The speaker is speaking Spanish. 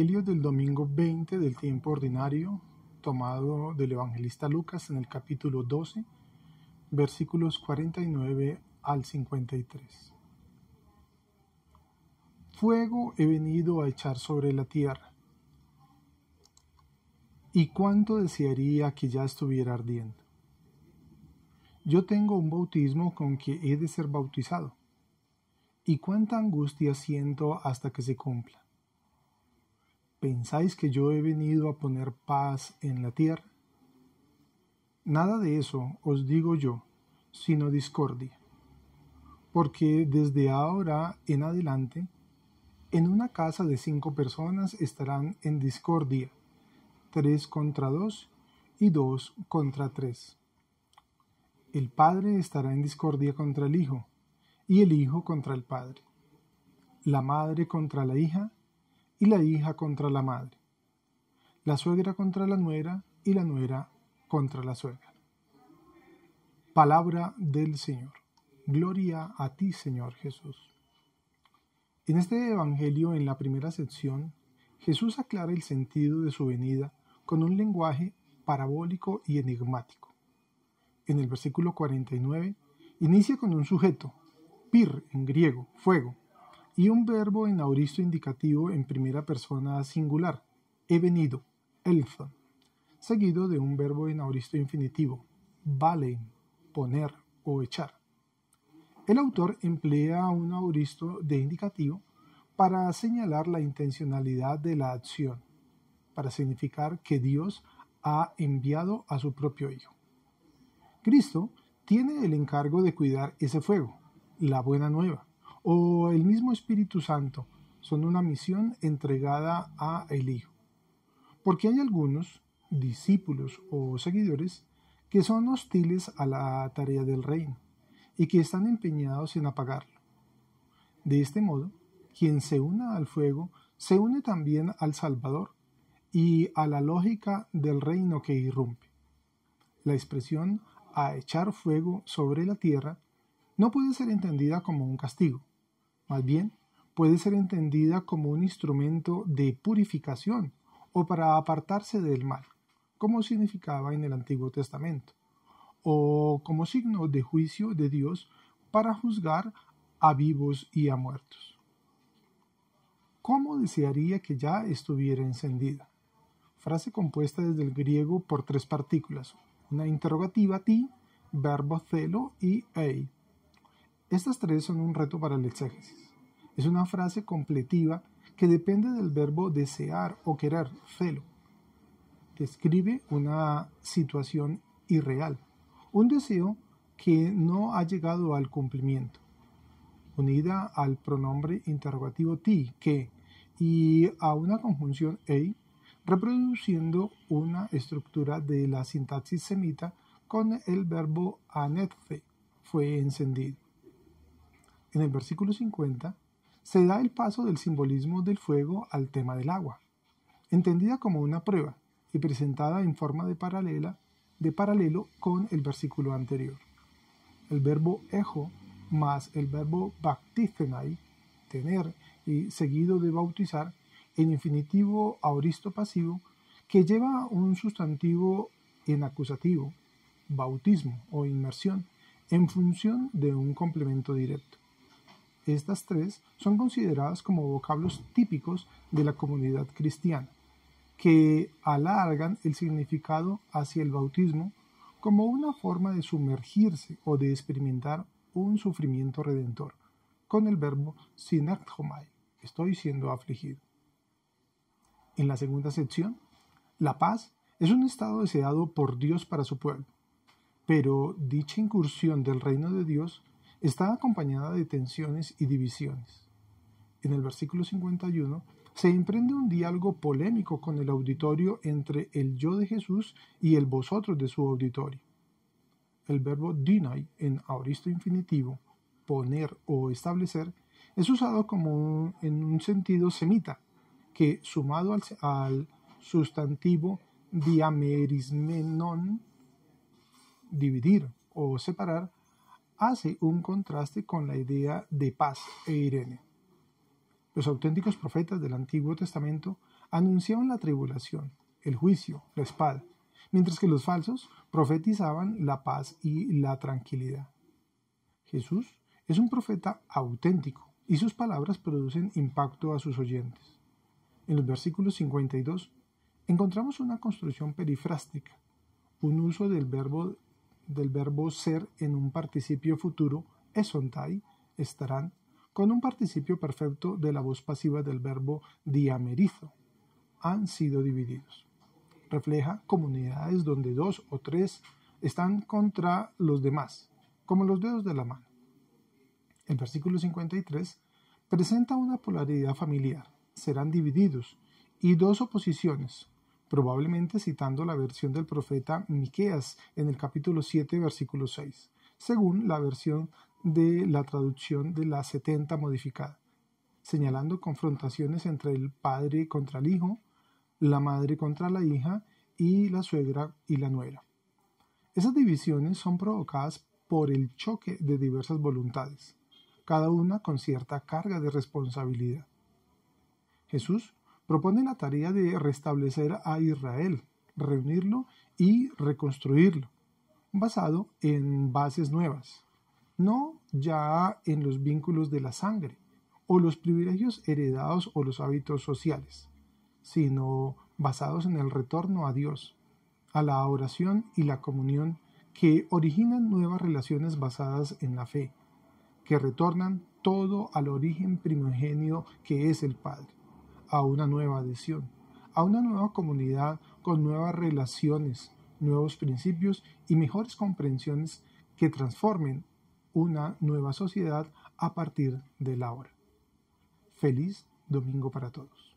Evangelio del domingo 20 del tiempo ordinario, tomado del evangelista Lucas en el capítulo 12, versículos 49 al 53. Fuego he venido a echar sobre la tierra, y cuánto desearía que ya estuviera ardiendo. Yo tengo un bautismo con que he de ser bautizado, y cuánta angustia siento hasta que se cumpla. ¿Pensáis que yo he venido a poner paz en la tierra? Nada de eso os digo yo, sino discordia. Porque desde ahora en adelante, en una casa de 5 personas estarán en discordia, 3 contra 2 y 2 contra 3. El padre estará en discordia contra el hijo, y el hijo contra el padre, la madre contra la hija, y la hija contra la madre, la suegra contra la nuera, y la nuera contra la suegra. Palabra del Señor. Gloria a ti, Señor Jesús. En este Evangelio, en la primera sección, Jesús aclara el sentido de su venida con un lenguaje parabólico y enigmático. En el versículo 49, inicia con un sujeto, pir en griego, fuego, y un verbo en aoristo indicativo en primera persona singular, he venido, elthon, seguido de un verbo en aoristo infinitivo, valein, poner o echar. El autor emplea un aoristo de indicativo para señalar la intencionalidad de la acción, para significar que Dios ha enviado a su propio Hijo. Cristo tiene el encargo de cuidar ese fuego, la buena nueva, o el mismo Espíritu Santo son una misión entregada a el Hijo. Porque hay algunos discípulos o seguidores que son hostiles a la tarea del reino y que están empeñados en apagarlo. De este modo, quien se una al fuego se une también al Salvador y a la lógica del reino que irrumpe. La expresión a echar fuego sobre la tierra no puede ser entendida como un castigo. Más bien, puede ser entendida como un instrumento de purificación o para apartarse del mal, como significaba en el Antiguo Testamento, o como signo de juicio de Dios para juzgar a vivos y a muertos. ¿Cómo desearía que ya estuviera encendida? Frase compuesta desde el griego por 3 partículas, una interrogativa ti, verbo celo y ei. Estas 3 son un reto para el exégesis. Es una frase completiva que depende del verbo desear o querer, celo. Describe una situación irreal, un deseo que no ha llegado al cumplimiento, unida al pronombre interrogativo ti, que, y a una conjunción ei, reproduciendo una estructura de la sintaxis semita con el verbo anethe, fue encendido. En el versículo 50 se da el paso del simbolismo del fuego al tema del agua, entendida como una prueba y presentada en forma de paralelo con el versículo anterior. El verbo ejo más el verbo baptithenai, tener, y seguido de bautizar, en infinitivo aoristo pasivo, que lleva un sustantivo en acusativo, bautismo o inmersión, en función de un complemento directo. Estas 3 son consideradas como vocablos típicos de la comunidad cristiana, que alargan el significado hacia el bautismo como una forma de sumergirse o de experimentar un sufrimiento redentor, con el verbo synektomai, estoy siendo afligido. En la segunda sección, la paz es un estado deseado por Dios para su pueblo, pero dicha incursión del reino de Dios está acompañada de tensiones y divisiones. En el versículo 51 se emprende un diálogo polémico con el auditorio entre el yo de Jesús y el vosotros de su auditorio. El verbo dinai en aoristo infinitivo, poner o establecer, es usado como en un sentido semita, que sumado al sustantivo diamerismenon, dividir o separar, hace un contraste con la idea de paz e Irene. Los auténticos profetas del Antiguo Testamento anunciaban la tribulación, el juicio, la espada, mientras que los falsos profetizaban la paz y la tranquilidad. Jesús es un profeta auténtico y sus palabras producen impacto a sus oyentes. En los versículos 52 encontramos una construcción perifrástica, un uso del verbo ser en un participio futuro, esontai, estarán, con un participio perfecto de la voz pasiva del verbo diamerizo, han sido divididos. Refleja comunidades donde 2 o 3 están contra los demás, como los dedos de la mano. El versículo 53 presenta una polaridad familiar, serán divididos, y 2 oposiciones, probablemente citando la versión del profeta Miqueas en el capítulo 7, versículo 6, según la versión de la traducción de la 70 modificada, señalando confrontaciones entre el padre contra el hijo, la madre contra la hija y la suegra y la nuera. Esas divisiones son provocadas por el choque de diversas voluntades, cada una con cierta carga de responsabilidad. Jesús propone la tarea de restablecer a Israel, reunirlo y reconstruirlo, basado en bases nuevas, no ya en los vínculos de la sangre, o los privilegios heredados o los hábitos sociales, sino basados en el retorno a Dios, a la oración y la comunión que originan nuevas relaciones basadas en la fe, que retornan todo al origen primigenio que es el Padre, a una nueva adhesión, a una nueva comunidad con nuevas relaciones, nuevos principios y mejores comprensiones que transformen una nueva sociedad a partir de la hora. Feliz domingo para todos.